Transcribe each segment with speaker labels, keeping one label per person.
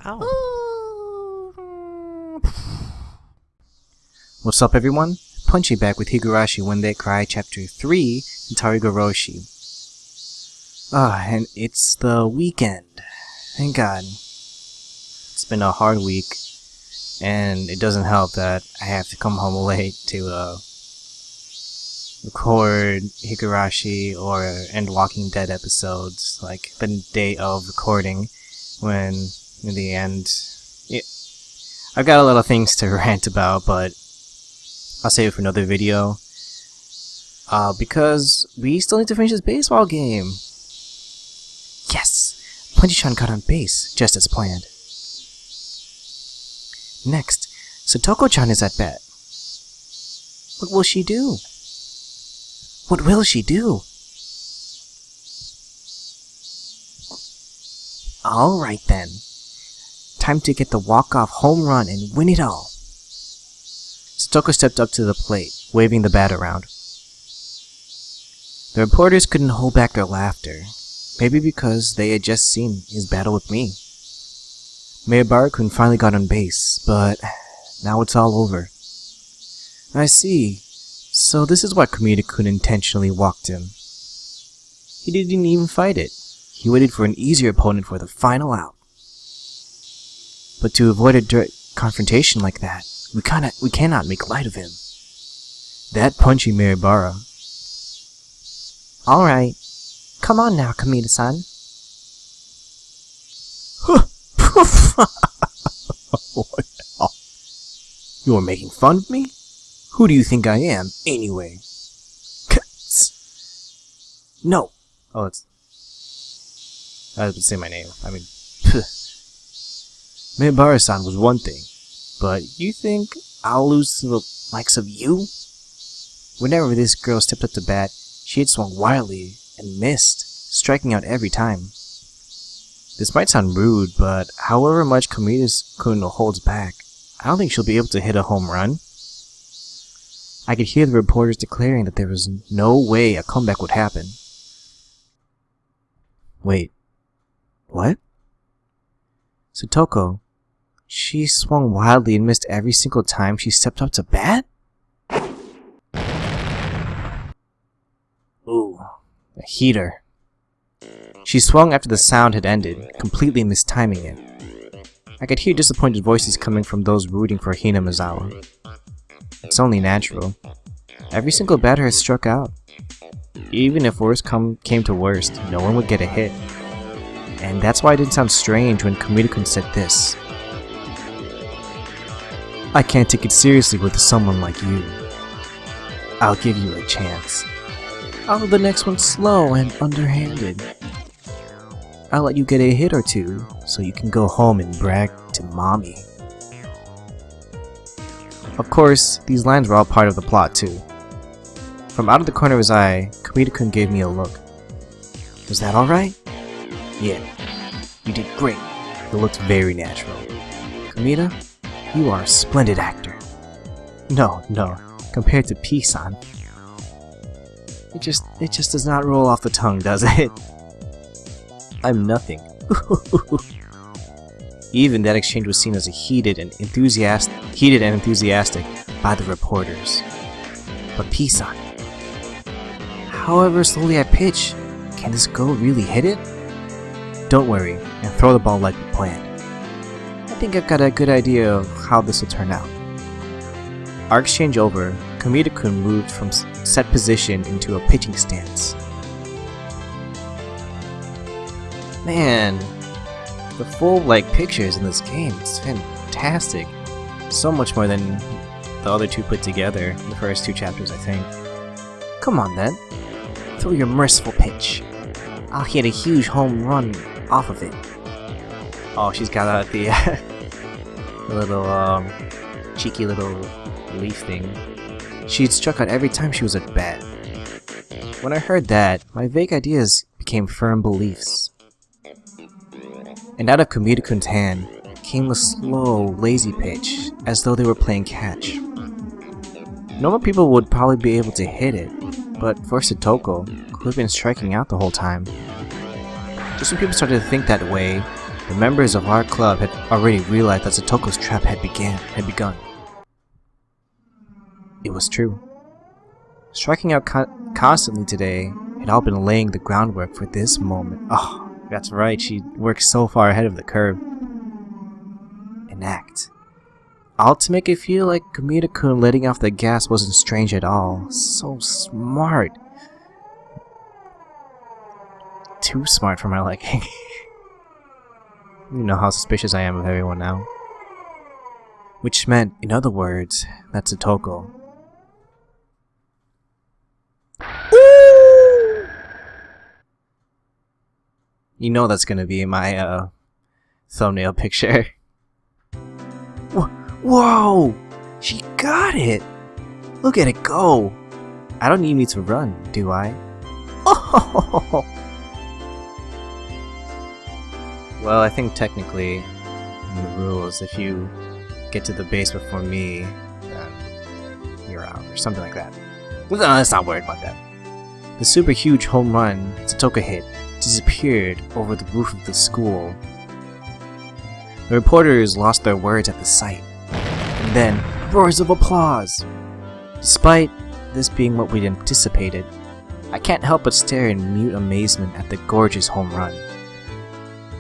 Speaker 1: Ow. What's up, everyone? Punchy back with Higurashi When They Cry, Chapter 3 in Higurashi. And it's the weekend. Thank God. It's been a hard week, and it doesn't help that I have to come home late to record Higurashi and Walking Dead episodes, like the day of recording, when in the end, I've got a lot of things to rant about, but I'll save it for another video, because we still need to finish this baseball game. Yes! Punchy-chan got on base, just as planned. Next, Satoko-chan is at bat. What will she do? What will she do? Alright then. Time to get the walk-off home run and win it all. Satoko stepped up to the plate, waving the bat around. The reporters couldn't hold back their laughter, maybe because they had just seen his battle with me. Miyabara-kun finally got on base, but now it's all over. I see. So this is why Kamita-kun intentionally walked him. He didn't even fight it. He waited for an easier opponent for the final out. But to avoid a direct confrontation like that, we cannot make light of him. That Punchy Miyabara. Alright. Come on now, Kamita-san. You are making fun of me? Who do you think I am, anyway? No. Oh, it's... I was going to say my name. I mean... Miyabara-san was one thing, but you think I'll lose to the likes of you? Whenever this girl stepped up to bat, she had swung wildly and missed, striking out every time. This might sound rude, but however much Kamita-kun holds back, I don't think she'll be able to hit a home run. I could hear the reporters declaring that there was no way a comeback would happen. Wait. What? Satoko. She swung wildly and missed every single time she stepped up to bat? Ooh, a heater. She swung after the sound had ended, completely mistiming it. I could hear disappointed voices coming from those rooting for Hinamizawa. It's only natural. Every single batter has struck out. Even if worst came to worst, no one would get a hit. And that's why it didn't sound strange when Kamita-kun said this. I can't take it seriously with someone like you. I'll give you a chance. I'll have the next one slow and underhanded. I'll let you get a hit or two, so you can go home and brag to mommy. Of course, these lines were all part of the plot too. From out of the corner of his eye, Kamita-kun gave me a look. Was that alright? Yeah, you did great. You looked very natural. Kamita, you are a splendid actor. No, compared to P-san. It just does not roll off the tongue, does it? I'm nothing. Even that exchange was seen as heated and enthusiastic by the reporters. But P-san. However slowly I pitch, can this girl really hit it? Don't worry, and throw the ball like we planned. I think I've got a good idea of how this will turn out. Our exchange over, Kamita-kun moved from set position into a pitching stance. Man, the full pictures in this game, it's fantastic. So much more than the other two put together, the first two chapters, I think. Come on then, throw your merciful pitch. I'll hit a huge home run off of it. Oh, she's got the little cheeky little leaf thing. She'd struck out every time she was at bat. When I heard that, my vague ideas became firm beliefs. And out of Kamita-kun's hand came a slow, lazy pitch, as though they were playing catch. Normal people would probably be able to hit it, but for Satoko, who had been striking out the whole time. Just when people started to think that way, The members of our club had already realized that Satoko's trap had begun. It was true. Striking out constantly today had all been laying the groundwork for this moment. Oh, that's right, she worked so far ahead of the curve. An act. All to make it feel like Kamita-kun letting off the gas wasn't strange at all. So smart. Too smart for my liking. You know how suspicious I am of everyone now. Which meant, in other words, that Satoko. Ooh! You know that's gonna be my thumbnail picture. Whoa! She got it! Look at it go! I don't need me to run, do I? Oh! Well, I think technically, in the rules, if you get to the base before me, then you're out, or something like that. Let's not worry about that. The super huge home run Satoko hit disappeared over the roof of the school. The reporters lost their words at the sight, and then roars of applause. Despite this being what we'd anticipated, I can't help but stare in mute amazement at the gorgeous home run.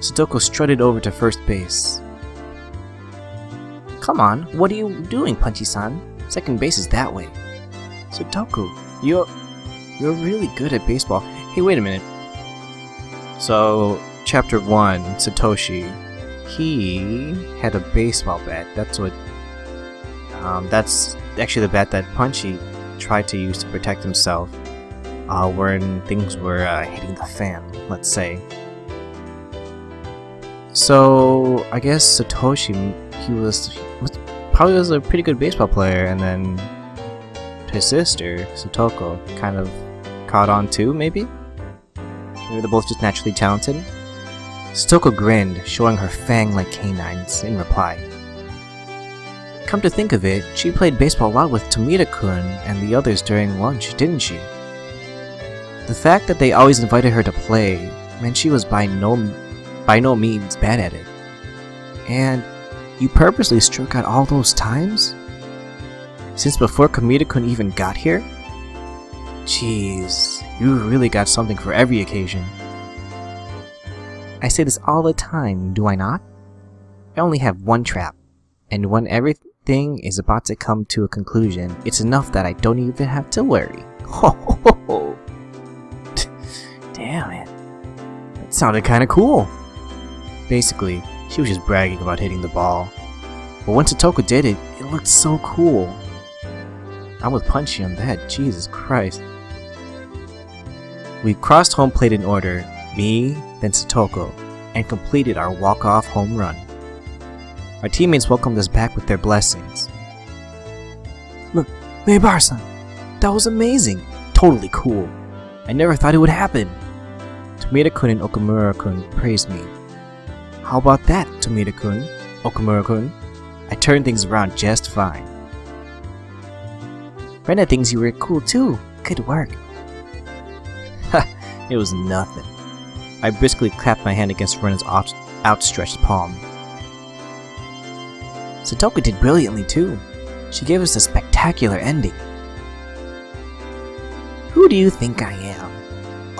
Speaker 1: Satoko strutted over to first base. Come on, what are you doing, Punchy-san? Second base is that way. Satoko, you're really good at baseball. Hey, wait a minute. So, Chapter 1, Satoshi, he had a baseball bat. That's actually the bat that Punchy tried to use to protect himself when things were hitting the fan, let's say. So, I guess Satoshi, probably was a pretty good baseball player, and then his sister, Satoko, kind of caught on too, maybe? Maybe they're both just naturally talented? Satoko grinned, showing her fang-like canines in reply. Come to think of it, she played baseball a lot with Tomita-kun and the others during lunch, didn't she? The fact that they always invited her to play meant she was by no means bad at it. And you purposely struck out all those times? Since before Kamita-kun even got here? Jeez, you really got something for every occasion. I say this all the time, do I not? I only have one trap, and when everything is about to come to a conclusion, it's enough that I don't even have to worry. Ho ho ho ho! Damn it. That sounded kinda cool. Basically, she was just bragging about hitting the ball. But when Satoko did it, it looked so cool. I'm with Punchy on that, Jesus Christ. We crossed home plate in order, me, then Satoko, and completed our walk-off home run. Our teammates welcomed us back with their blessings. Look, Meibar-san, that was amazing! Totally cool. I never thought it would happen. Tomita-kun and Okamura-kun praised me. How about that, Tomita-kun? Okamura-kun? I turned things around just fine. Rena thinks you were cool too. Good work. Ha! It was nothing. I briskly clapped my hand against Rena's outstretched palm. Satoko did brilliantly too. She gave us a spectacular ending. Who do you think I am?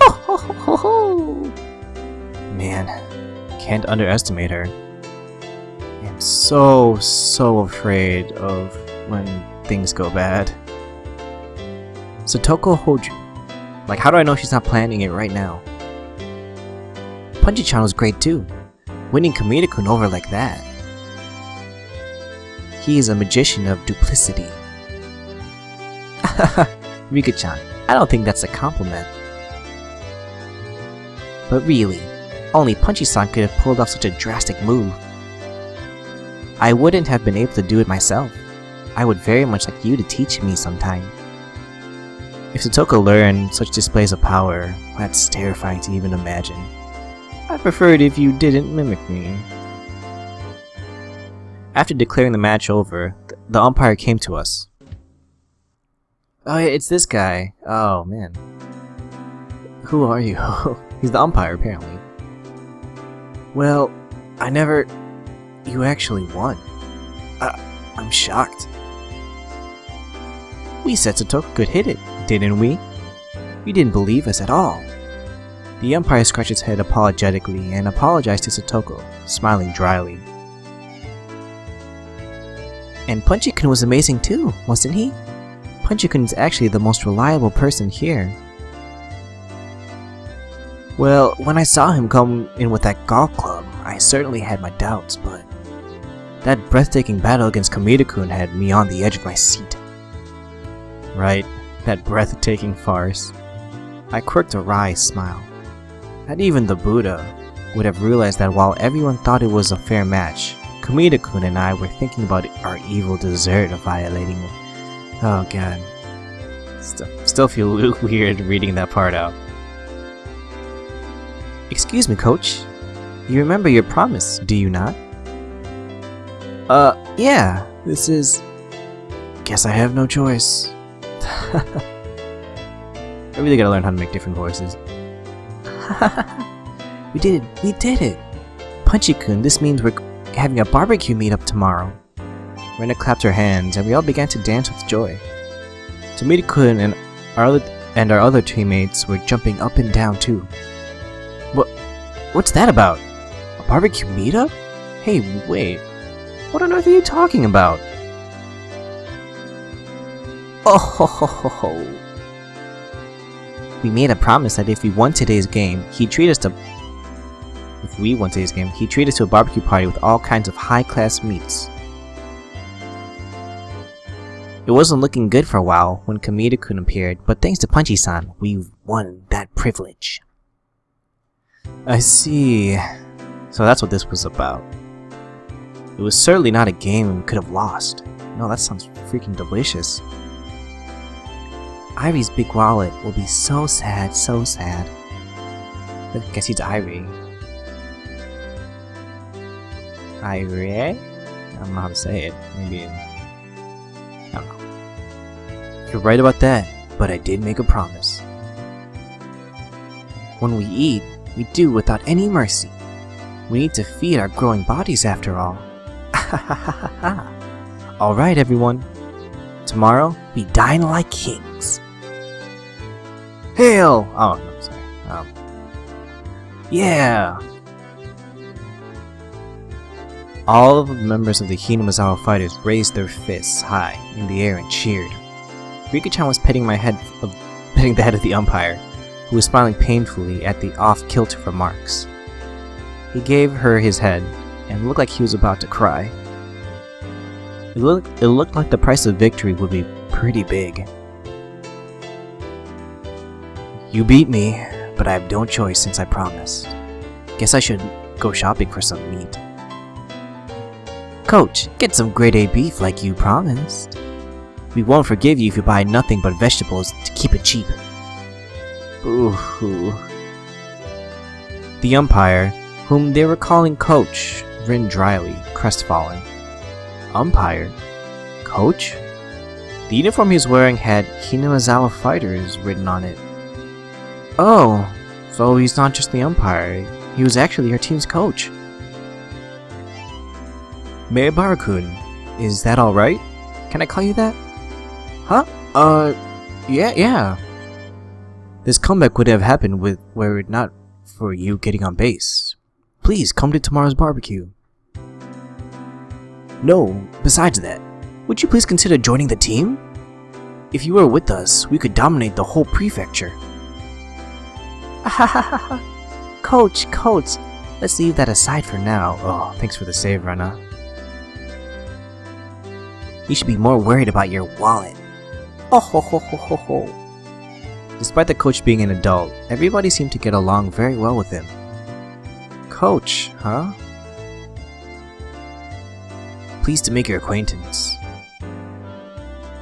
Speaker 1: Oh ho ho ho ho! Man, can't underestimate her. I'm so afraid of when things go bad. Satoko Hoju. Like, how do I know she's not planning it right now? Punchy-chan was great too. Winning Kamita-kun over like that. He is a magician of duplicity. Rika-chan, I don't think that's a compliment. But really, only Punchy-san could have pulled off such a drastic move. I wouldn't have been able to do it myself. I would very much like you to teach me sometime. If Satoko learned such displays of power, that's terrifying to even imagine. I'd prefer it if you didn't mimic me. After declaring the match over, the umpire came to us. Oh yeah, it's this guy. Oh man. Who are you? He's the umpire, apparently. Well, You actually won. I'm shocked. We said Satoko could hit it, didn't we? You didn't believe us at all. The umpire scratched his head apologetically and apologized to Satoko, smiling dryly. And Punchy-kun was amazing too, wasn't he? Punchy-kun is actually the most reliable person here. Well, when I saw him come in with that golf club, I certainly had my doubts, but that breathtaking battle against Kamita-kun had me on the edge of my seat. Right, that breathtaking farce. I quirked a wry smile. Not even the Buddha would have realized that while everyone thought it was a fair match, Kamita-kun and I were thinking about our evil dessert of violating it. Oh god. Still feel weird reading that part out. Excuse me, coach. You remember your promise, do you not? Yeah. This is... Guess I have no choice. I really gotta learn how to make different voices. We did it! Punchy-kun, this means we're having a barbecue meetup tomorrow. Rena clapped her hands, and we all began to dance with joy. Tomita-kun and our other teammates were jumping up and down too. What's that about? A barbecue meetup? Hey, wait. What on earth are you talking about? Oh ho ho ho ho. We made a promise that if we won today's game, he'd treat us to a barbecue party with all kinds of high-class meats. It wasn't looking good for a while when Kamita-kun appeared, but thanks to Punchy-san, we won that privilege. I see. So that's what this was about. It was certainly not a game we could have lost. No, that sounds freaking delicious. Ivy's big wallet will be so sad, so sad. I guess he's Ivy. Ivy? I don't know how to say it. Maybe... I don't know. You're right about that, but I did make a promise. When we eat, we do without any mercy. We need to feed our growing bodies after all. Alright everyone. Tomorrow, we dine like kings. Hail! Oh, no, sorry. Yeah! All of the members of the Hinamazawa fighters raised their fists high in the air and cheered. Rika-chan was petting the head of the umpire, who was smiling painfully at the off-kilter remarks. He gave her his head, and looked like he was about to cry. It looked like the price of victory would be pretty big. You beat me, but I have no choice since I promised. Guess I should go shopping for some meat. Coach, get some grade A beef like you promised. We won't forgive you if you buy nothing but vegetables to keep it cheap. Ooh. The umpire, whom they were calling Coach, grinned dryly, crestfallen. Umpire? Coach? The uniform he was wearing had Hinamazawa Fighters written on it. Oh, so he's not just the umpire, he was actually our team's coach. Maebara-kun, is that alright? Can I call you that? Huh? Yeah. This comeback would have happened were it not for you getting on base. Please come to tomorrow's barbecue. No, besides that, would you please consider joining the team? If you were with us, we could dominate the whole prefecture. Coach, let's leave that aside for now. Oh, thanks for the save, Rena. You should be more worried about your wallet. Oh ho ho ho ho ho. Despite the coach being an adult, everybody seemed to get along very well with him. Coach, huh? Pleased to make your acquaintance.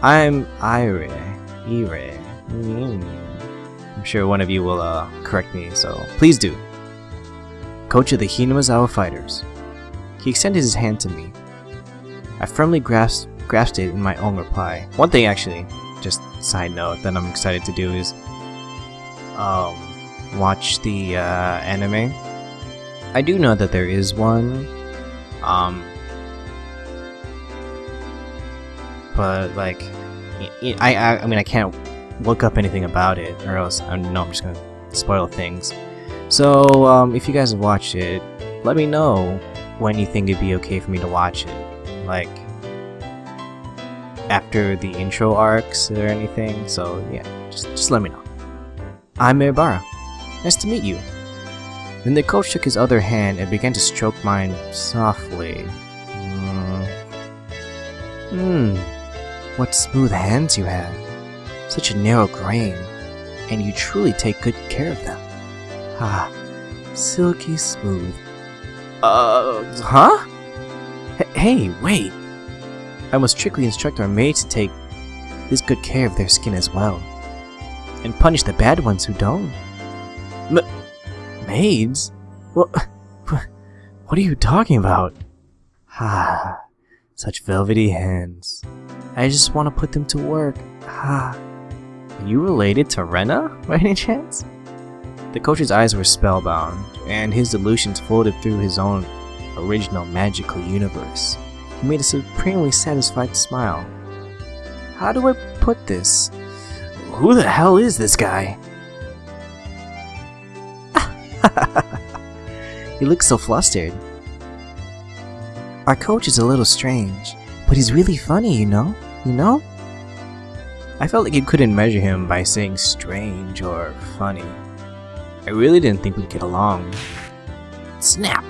Speaker 1: I'm Ire. I'm sure one of you will correct me, so please do. Coach of the Hinamazawa Fighters. He extended his hand to me. I firmly grasped it in my own reply. One thing actually, just side note, that I'm excited to do is watch the anime I do know that there is one, but like, I mean, I can't look up anything about it, or else I'm just gonna spoil things. So, if you guys have watched it, let me know when you think it'd be okay for me to watch it, like after the intro arcs or anything. So yeah, just let me know. I'm Mirabara. Nice to meet you. Then the coach took his other hand and began to stroke mine softly. What smooth hands you have. Such a narrow grain, and you truly take good care of them. Ah, silky smooth. Huh? Hey, wait. I must strictly instruct our maids to take this good care of their skin as well, and punish the bad ones who don't. Maids? What are you talking about? Ah, such velvety hands. I just want to put them to work. Ah. Are you related to Rena, by any chance? The coach's eyes were spellbound, and his illusions floated through his own original magical universe. He made a supremely satisfied smile. How do I put this? Who the hell is this guy? He looks so flustered. Our coach is a little strange, but he's really funny, you know? I felt like you couldn't measure him by saying strange or funny. I really didn't think we'd get along. Snap!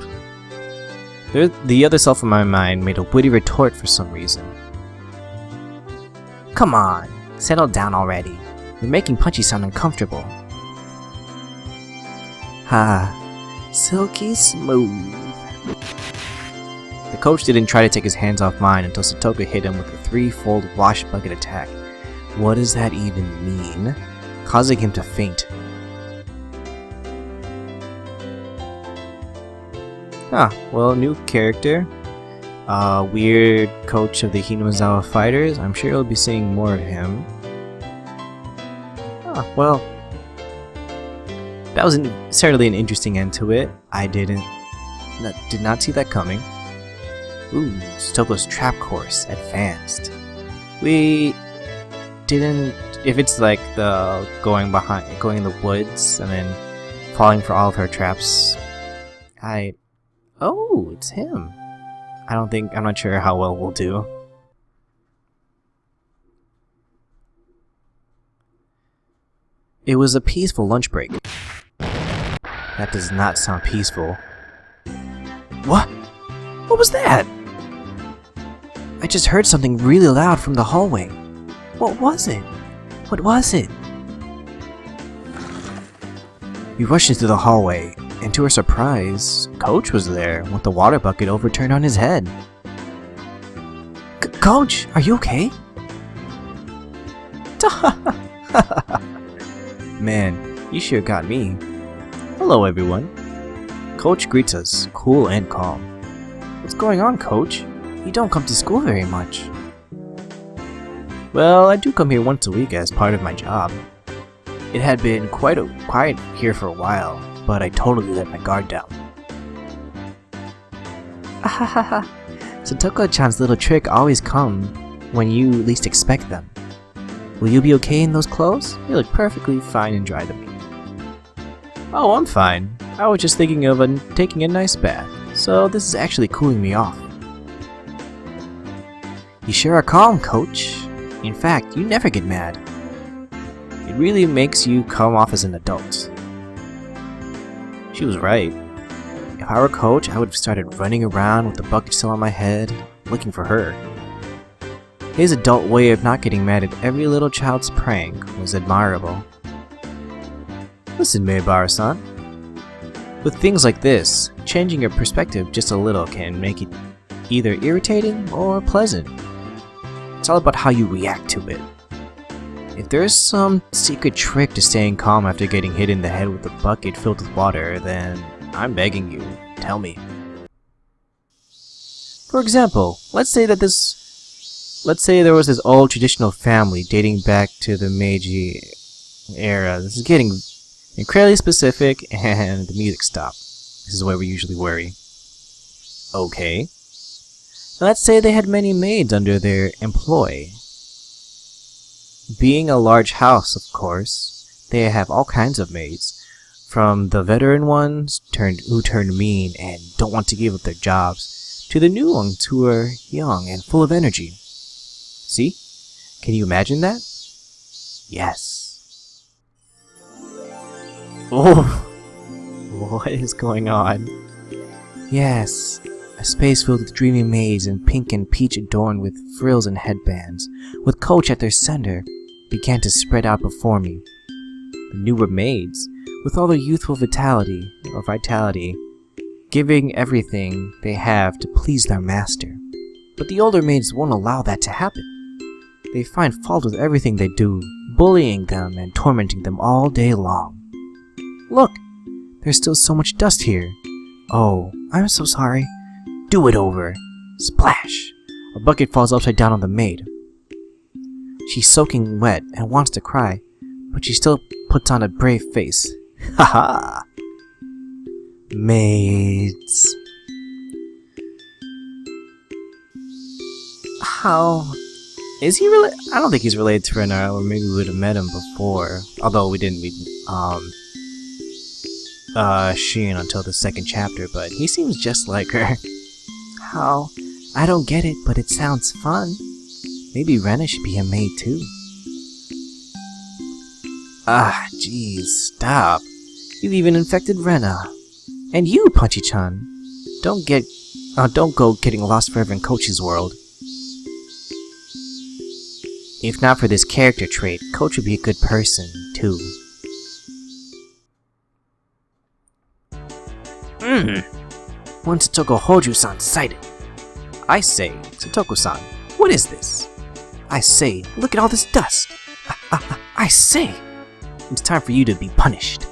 Speaker 1: The other self of my mind made a witty retort for some reason. Come on, settle down already. You're making Punchy sound uncomfortable. Ha, silky smooth. The coach didn't try to take his hands off mine until Satoko hit him with a threefold wash bucket attack. What does that even mean? Causing him to faint. Well, new character. Weird coach of the Hinozawa fighters. I'm sure you'll be seeing more of him. Well, that was certainly an interesting end to it. I did not see that coming. Ooh, Satoko's trap course advanced. We didn't. If it's like the going in the woods and then falling for all of her traps, oh, it's him. I'm not sure how well we'll do. It was a peaceful lunch break. That does not sound peaceful. What? What was that? I just heard something really loud from the hallway. What was it? What was it? We rushed into the hallway, and to our surprise, Coach was there with the water bucket overturned on his head. Coach, are you okay? Man, you sure got me. Hello everyone. Coach greets us, cool and calm. What's going on, Coach? You don't come to school very much. Well, I do come here once a week as part of my job. It had been quite quiet here for a while, but I totally let my guard down. Ahahaha. Satoko-chan's little trick always come when you least expect them. Will you be okay in those clothes? You look perfectly fine and dry to me. Oh, I'm fine. I was just thinking of taking a nice bath, so this is actually cooling me off. You sure are calm, Coach. In fact, you never get mad. It really makes you come off as an adult. She was right. If I were Coach, I would have started running around with the bucket still on my head, looking for her. His adult way of not getting mad at every little child's prank was admirable. Listen, Meibara-san. With things like this, changing your perspective just a little can make it either irritating or pleasant. It's all about how you react to it. If there's some secret trick to staying calm after getting hit in the head with a bucket filled with water, then I'm begging you, tell me. For example, let's say there was this old traditional family dating back to the Meiji era. This is getting incredibly specific, and the music stopped. This is where we usually worry. Okay. Let's say they had many maids under their employ. Being a large house, of course, they have all kinds of maids. From the veteran ones who turned mean and don't want to give up their jobs, to the new ones who are young and full of energy. See? Can you imagine that? Yes. Oh! What is going on? Yes. A space filled with dreamy maids in pink and peach adorned with frills and headbands, with Coach at their center, began to spread out before me. The newer maids, with all their youthful vitality, giving everything they have to please their master. But the older maids won't allow that to happen. They find fault with everything they do, bullying them and tormenting them all day long. Look! There's still so much dust here. Oh, I'm so sorry. Do it over. Splash! A bucket falls upside down on the maid. She's soaking wet and wants to cry, but she still puts on a brave face. Haha! Maids. How... Is he related? I don't think he's related to Rena, or maybe we would have met him before. Although we didn't meet, Sheen until the second chapter, but he seems just like her. How? I don't get it, but it sounds fun. Maybe Rena should be a maid too. Ah, jeez, stop. You've even infected Rena. And you, Punchy-chan. Don't go getting lost forever in Coach's world. If not for this character trait, Coach would be a good person, too. One Satoko Hoju-san sighted. I say, Satoko-san, what is this? I say, look at all this dust. I say, it's time for you to be punished.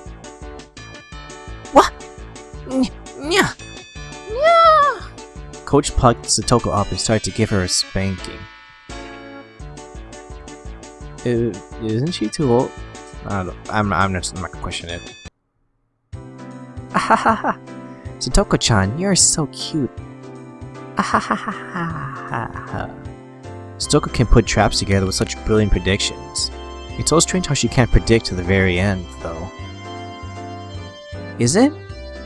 Speaker 1: What? Nya. Coach plucked Satoko up and started to give her a spanking. Isn't she too old? I'm not gonna question it. Ahahaha! Satoko-chan, you're so cute. Ahahaha! Satoko can put traps together with such brilliant predictions. It's so strange how she can't predict to the very end, though. Is it?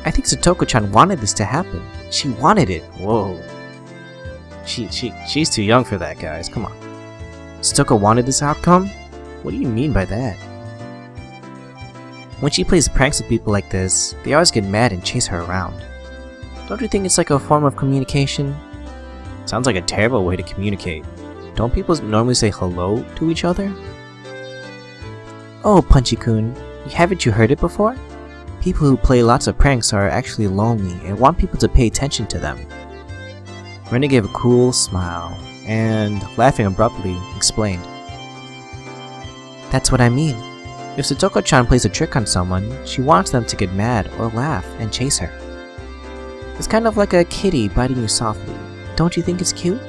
Speaker 1: I think Satoko-chan wanted this to happen. She wanted it. Whoa. She's too young for that, guys. Come on. Satoko wanted this outcome? What do you mean by that? When she plays pranks with people like this, they always get mad and chase her around. Don't you think it's like a form of communication? Sounds like a terrible way to communicate. Don't people normally say hello to each other? Oh, Punchy-kun, haven't you heard it before? People who play lots of pranks are actually lonely and want people to pay attention to them. Rena gave a cool smile, and, laughing abruptly, explained. That's what I mean. If Satoko-chan plays a trick on someone, she wants them to get mad or laugh and chase her. It's kind of like a kitty biting you softly. Don't you think it's cute?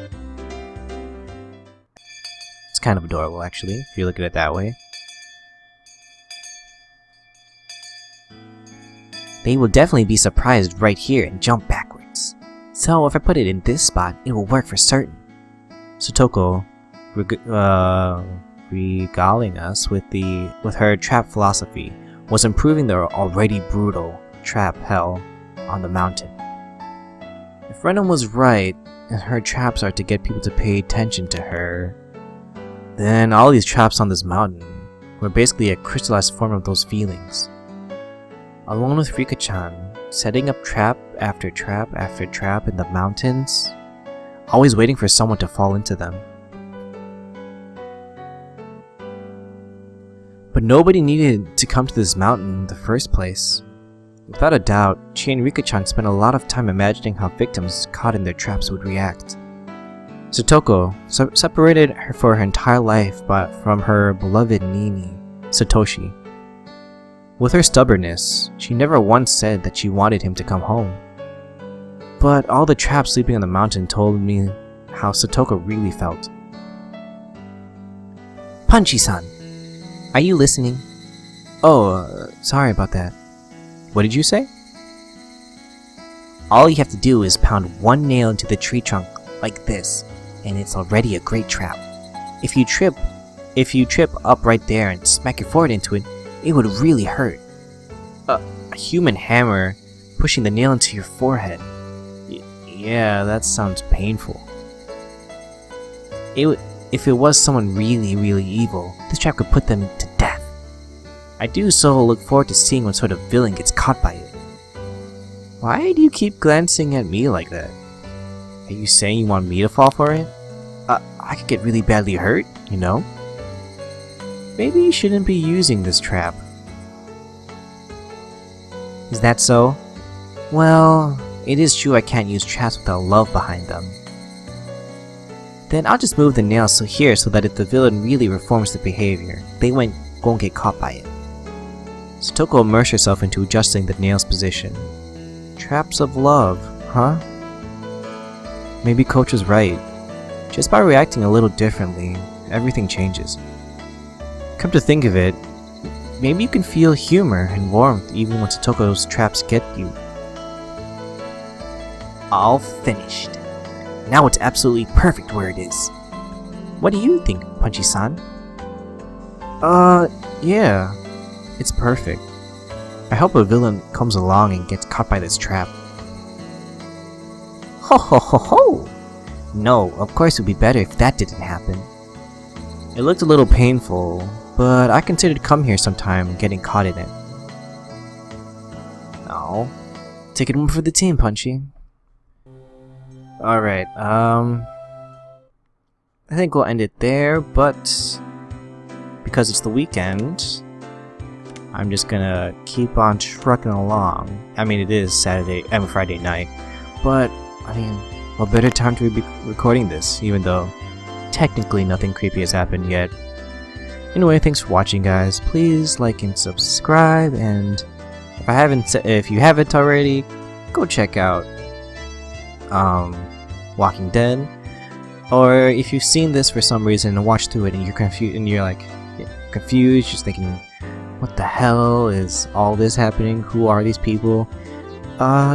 Speaker 1: It's kind of adorable, actually, if you look at it that way. They will definitely be surprised right here and jump backwards. So if I put it in this spot, it will work for certain. Satoko, regaling us with her trap philosophy, was improving the already brutal trap hell on the mountain. If Rena was right, and her traps are to get people to pay attention to her, then all these traps on this mountain were basically a crystallized form of those feelings. Along with Rika-chan, setting up trap after trap after trap in the mountains, always waiting for someone to fall into them. But nobody needed to come to this mountain in the first place. Without a doubt, she and Rika-chan spent a lot of time imagining how victims caught in their traps would react. Satoko separated her for her entire life from her beloved Nini, Satoshi. With her stubbornness, she never once said that she wanted him to come home. But all the traps sleeping on the mountain told me how Satoko really felt. Punchy-san, are you listening? Oh, sorry about that. What did you say? All you have to do is pound one nail into the tree trunk like this, and it's already a great trap. If you trip up right there and smack your forehead into it, it would really hurt. A human hammer pushing the nail into your forehead. Yeah, that sounds painful. If it was someone really, really evil, this trap could put them to death. I do so look forward to seeing what sort of villain gets caught by it. Why do you keep glancing at me like that? Are you saying you want me to fall for it? I could get really badly hurt, you know? Maybe you shouldn't be using this trap. Is that so? Well, it is true I can't use traps without love behind them. Then I'll just move the nails here so that if the villain really reforms their behavior, they won't get caught by it. Satoko immersed herself into adjusting the nail's position. Traps of love, huh? Maybe Coach was right. Just by reacting a little differently, everything changes. Come to think of it, maybe you can feel humor and warmth even when Satoko's traps get you. All finished. Now it's absolutely perfect where it is. What do you think, Punchy-san? Yeah. It's perfect. I hope a villain comes along and gets caught by this trap. Ho ho ho ho! No, of course it would be better if that didn't happen. It looked a little painful, but I considered come here sometime getting caught in it. Oh. Take it one for the team, Punchy. Alright, I think we'll end it there, but because it's the weekend, I'm just gonna keep on trucking along. I mean, it is Friday night, but I mean, what better time to be recording this, even though technically nothing creepy has happened yet. Anyway, thanks for watching, guys. Please like and subscribe, and if you haven't already, go check out Walking Dead. Or if you've seen this for some reason and watched through it and you're confused, just thinking, what the hell is all this happening? Who are these people?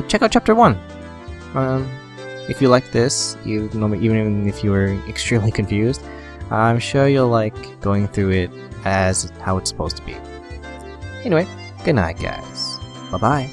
Speaker 1: Check out Chapter 1. If you like this, even if you were extremely confused, I'm sure you'll like going through it as how it's supposed to be. Anyway, good night, guys. Bye-bye.